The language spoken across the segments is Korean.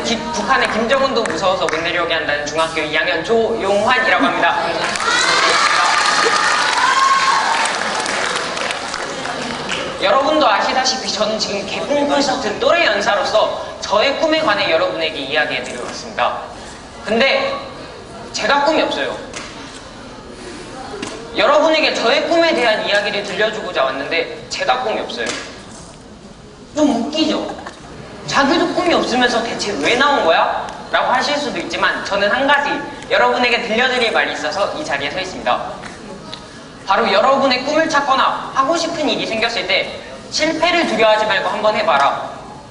북한의 김정은도 무서워서 못 내려오게 한다는 중학교 2학년 조용환이라고 합니다. 여러분도 아시다시피 저는 지금 개콘 콘서트 또래 연사로서 저의 꿈에 관해 여러분에게 이야기해드리고 있습니다. 근데 제가 꿈이 없어요. 여러분에게 저의 꿈에 대한 이야기를 들려주고자 왔는데 제가 꿈이 없어요. 좀 웃기죠? 자기도 꿈이 없으면서 대체 왜 나온 거야? 라고 하실 수도 있지만 저는 한 가지 여러분에게 들려드릴 말이 있어서 이 자리에 서 있습니다. 바로 여러분의 꿈을 찾거나 하고 싶은 일이 생겼을 때 실패를 두려워하지 말고 한번 해봐라.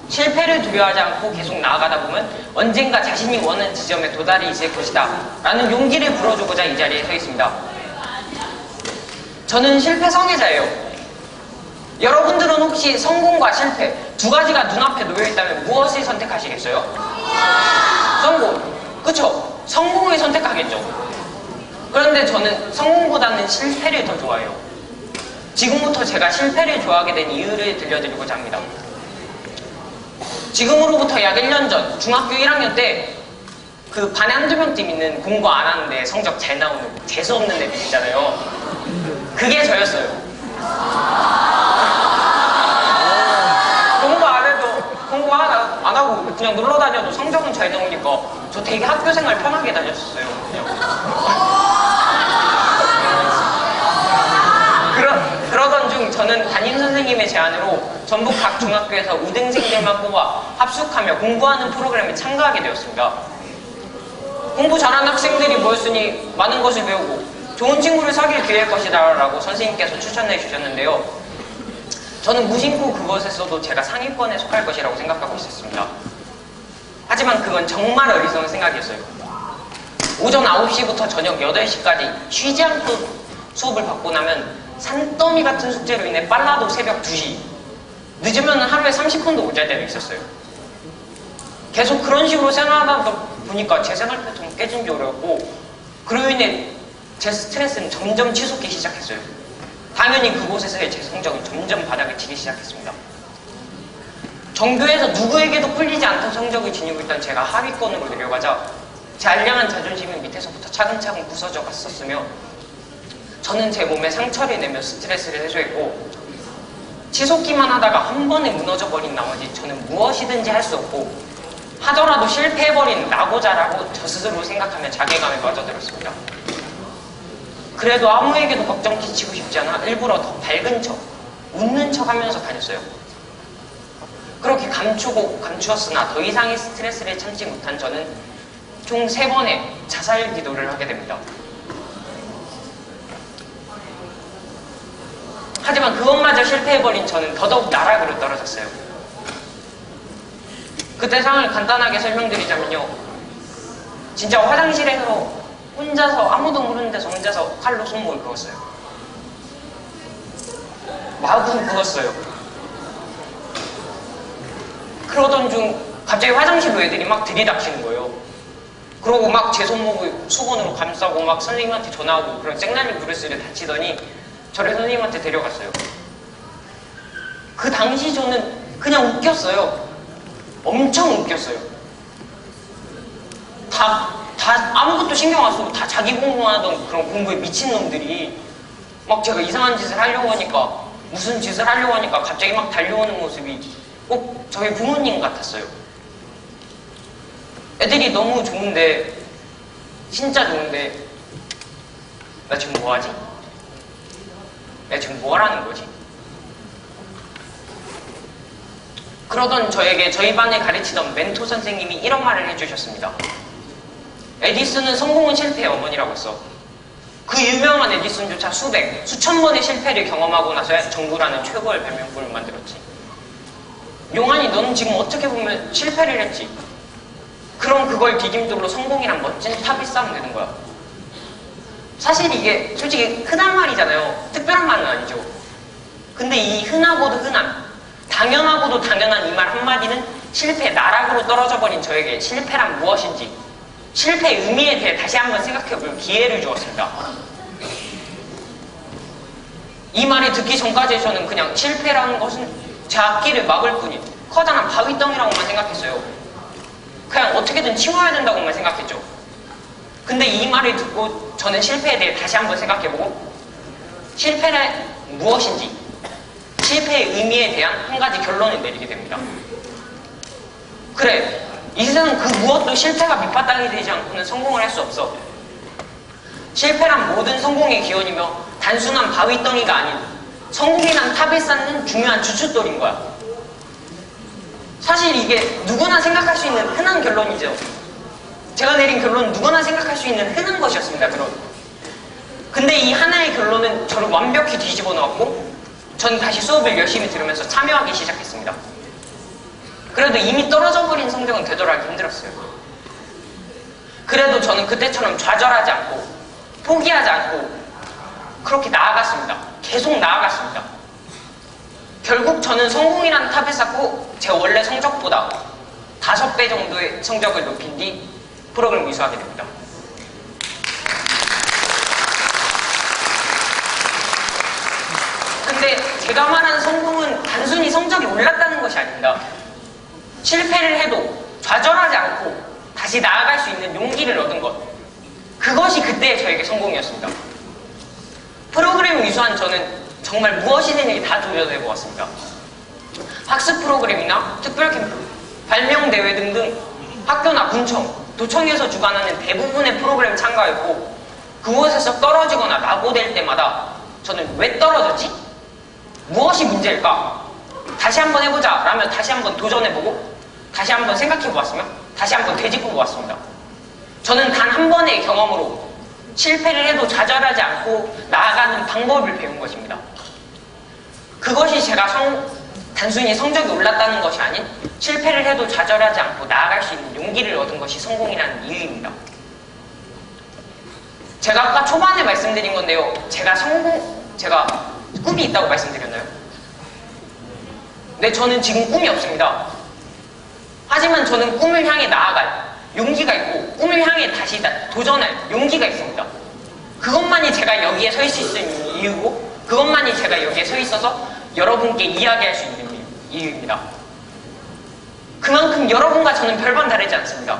실패를 두려워하지 않고 계속 나아가다 보면 언젠가 자신이 원하는 지점에 도달이 있을 것이다 라는 용기를 불어주고자 이 자리에 서 있습니다. 저는 실패 성애자예요. 여러분들은 혹시 성공과 실패 두 가지가 눈앞에 놓여있다면 무엇을 선택하시겠어요? 성공! 그쵸? 성공을 선택하겠죠. 그런데 저는 성공보다는 실패를 더 좋아해요. 지금부터 제가 실패를 좋아하게 된 이유를 들려드리고자 합니다. 지금으로부터 약 1년 전 중학교 1학년 때 그 반에 한두 명쯤 있는 공부 안 하는데 성적 잘 나오는 재수없는 애들 있잖아요. 그게 저였어요. 공부 안 하고 그냥 놀러 다녀도 성적은 잘 나오니까 저 되게 학교 생활 편하게 다녔었어요. 그러던 중 저는 담임 선생님의 제안으로 전북 각 중학교에서 우등생들만 뽑아 합숙하며 공부하는 프로그램에 참가하게 되었습니다. 공부 잘하는 학생들이 모였으니 많은 것을 배우고 좋은 친구를 사귈 기회일 것이다 라고 선생님께서 추천해 주셨는데요. 저는 무심코 그것에서도 제가 상위권에 속할 것이라고 생각하고 있었습니다. 하지만 그건 정말 어리석은 생각이었어요. 오전 9시부터 저녁 8시까지 쉬지 않고 수업을 받고 나면 산더미 같은 숙제로 인해 빨라도 새벽 2시, 늦으면 하루에 30분도 못 잘 때도 있었어요. 계속 그런 식으로 생활하다 보니까 제 생활 패턴이 깨진 지 어려웠고 그로 인해 제 스트레스는 점점 치솟기 시작했어요. 당연히 그곳에서의 제 성적은 점점 바닥을 치기 시작했습니다. 전교에서 누구에게도 풀리지 않던 성적을 지니고 있던 제가 하위권으로 내려가자 제 알량한 자존심은 밑에서부터 차근차근 부서져 갔었으며 저는 제 몸에 상처를 내며 스트레스를 해소했고 치솟기만 하다가 한 번에 무너져버린 나머지 저는 무엇이든지 할 수 없고 하더라도 실패해버린 나고자라고 저 스스로 생각하며 자괴감에 빠져들었습니다. 그래도 아무에게도 걱정 끼치고 싶지 않아 일부러 더 밝은 척, 웃는 척 하면서 다녔어요. 그렇게 감추었으나 더 이상의 스트레스를 참지 못한 저는 총 3번의 자살 기도를 하게 됩니다. 하지만 그것마저 실패해버린 저는 더더욱 나락으로 떨어졌어요. 그때 상황을 간단하게 설명드리자면요. 진짜 화장실에서 혼자서 아무도 모르는 데서 혼자서 칼로 손목을 그었어요. 마구 그었어요. 그러던 중 갑자기 화장실로 애들이 막 들이닥치는 거예요. 그러고 막 제 손목을 수건으로 감싸고 막 선생님한테 전화하고 그런 쨍난이 브레스를 다치더니 저를 선생님한테 데려갔어요. 그 당시 저는 그냥 웃겼어요. 엄청 웃겼어요. 다 아무것도 신경 안 쓰고 다 자기 공부만 하던 그런 공부에 미친 놈들이 막 제가 이상한 짓을 하려고 하니까 무슨 짓을 하려고 하니까 갑자기 막 달려오는 모습이 꼭 저희 부모님 같았어요. 애들이 너무 좋은데 진짜 좋은데 나 지금 뭐하지? 내가 지금 뭐하라는 거지? 그러던 저에게 저희 반에 가르치던 멘토 선생님이 이런 말을 해주셨습니다. 에디슨은 성공은 실패의 어머니라고 했어. 그 유명한 에디슨조차 수천 번의 실패를 경험하고 나서야 정부라는 최고의 발명품을 만들었지. 용환이 너는 지금 어떻게 보면 실패를 했지. 그럼 그걸 디딤돌로 성공이란 멋진 탑이 쌓으면 되는 거야. 사실 이게 솔직히 흔한 말이잖아요. 특별한 말은 아니죠. 근데 이 흔하고도 흔한, 당연하고도 당연한 이 말 한마디는 실패의 나락으로 떨어져버린 저에게 실패란 무엇인지, 실패의 의미에 대해 다시 한번 생각해볼 기회를 주었습니다. 이 말을 듣기 전까지 저는 그냥 실패라는 것은 제 앞길을 막을 뿐인 커다란 바위덩이라고만 생각했어요. 그 어떻게든 치워야 된다고만 생각했죠. 근데 이 말을 듣고 저는 실패에 대해 다시 한번 생각해보고 실패는 무엇인지, 실패의 의미에 대한 한 가지 결론을 내리게 됩니다. 그래, 이 세상은 그 무엇도 실패가 밑바닥이 되지 않고는 성공을 할 수 없어. 실패란 모든 성공의 기원이며 단순한 바위덩이가 아닌 성공이란 탑을 쌓는 중요한 주춧돌인 거야. 사실 이게 누구나 생각할 수 있는 흔한 결론이죠. 제가 내린 결론은 누구나 생각할 수 있는 흔한 것이었습니다. 근데 이 하나의 결론은 저를 완벽히 뒤집어 놓았고 전 다시 수업을 열심히 들으면서 참여하기 시작했습니다. 그래도 이미 떨어져 버린 성적은 되돌아가기 힘들었어요. 그래도 저는 그때처럼 좌절하지 않고 포기하지 않고 그렇게 나아갔습니다. 계속 나아갔습니다. 결국 저는 성공이라는 탑을 쌓고 제 원래 성적보다 5배 정도의 성적을 높인 뒤 프로그램을 이수하게 됩니다. 근데 제가 말한 성공은 단순히 성적이 올랐다는 것이 아닙니다. 실패를 해도 좌절하지 않고 다시 나아갈 수 있는 용기를 얻은 것, 그것이 그때의 저에게 성공이었습니다. 프로그램을 이수한 저는 정말 무엇이든지 다 도전해보았습니다. 학습 프로그램이나 특별 캠프, 발명대회 등등 학교나 군청, 도청에서 주관하는 대부분의 프로그램 참가했고 그곳에서 떨어지거나 낙오될 때마다 저는 왜 떨어졌지? 무엇이 문제일까? 다시 한번 해보자 라며 다시 한번 도전해보고 다시 한번 생각해보았으며 다시 한번 되짚어보았습니다. 저는 단 한 번의 경험으로 실패를 해도 좌절하지 않고 나아가는 방법을 배운 것입니다. 그것이 제가 단순히 성적이 올랐다는 것이 아닌 실패를 해도 좌절하지 않고 나아갈 수 있는 용기를 얻은 것이 성공이라는 이유입니다. 제가 아까 초반에 말씀드린 건데요. 제가 꿈이 있다고 말씀드렸나요? 네, 저는 지금 꿈이 없습니다. 하지만 저는 꿈을 향해 나아갈 용기가 있고 꿈을 향해 다시 도전할 용기가 있습니다. 그것만이 제가 여기에 서 있을 수 있는 이유고 그것만이 제가 여기에 서 있어서 여러분께 이야기할 수 있는 이유입니다. 그만큼 여러분과 저는 별반 다르지 않습니다.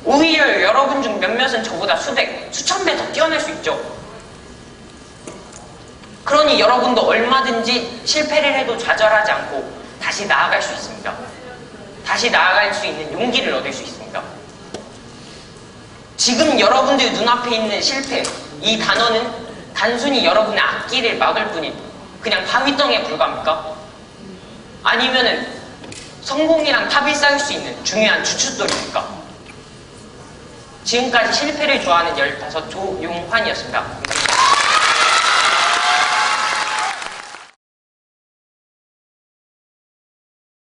오히려 여러분 중 몇몇은 저보다 수백, 수천 배 더 뛰어날 수 있죠. 그러니 여러분도 얼마든지 실패를 해도 좌절하지 않고 다시 나아갈 수 있습니다. 다시 나아갈 수 있는 용기를 얻을 수 있습니다. 지금 여러분들 눈앞에 있는 실패, 이 단어는 단순히 여러분의 앞길을 막을 뿐인 그냥 바위덩이에 불과합니까? 아니면은 성공이랑 탑을 쌓을 수 있는 중요한 주춧돌입니까? 지금까지 실패를 좋아하는 15 조용환이었습니다.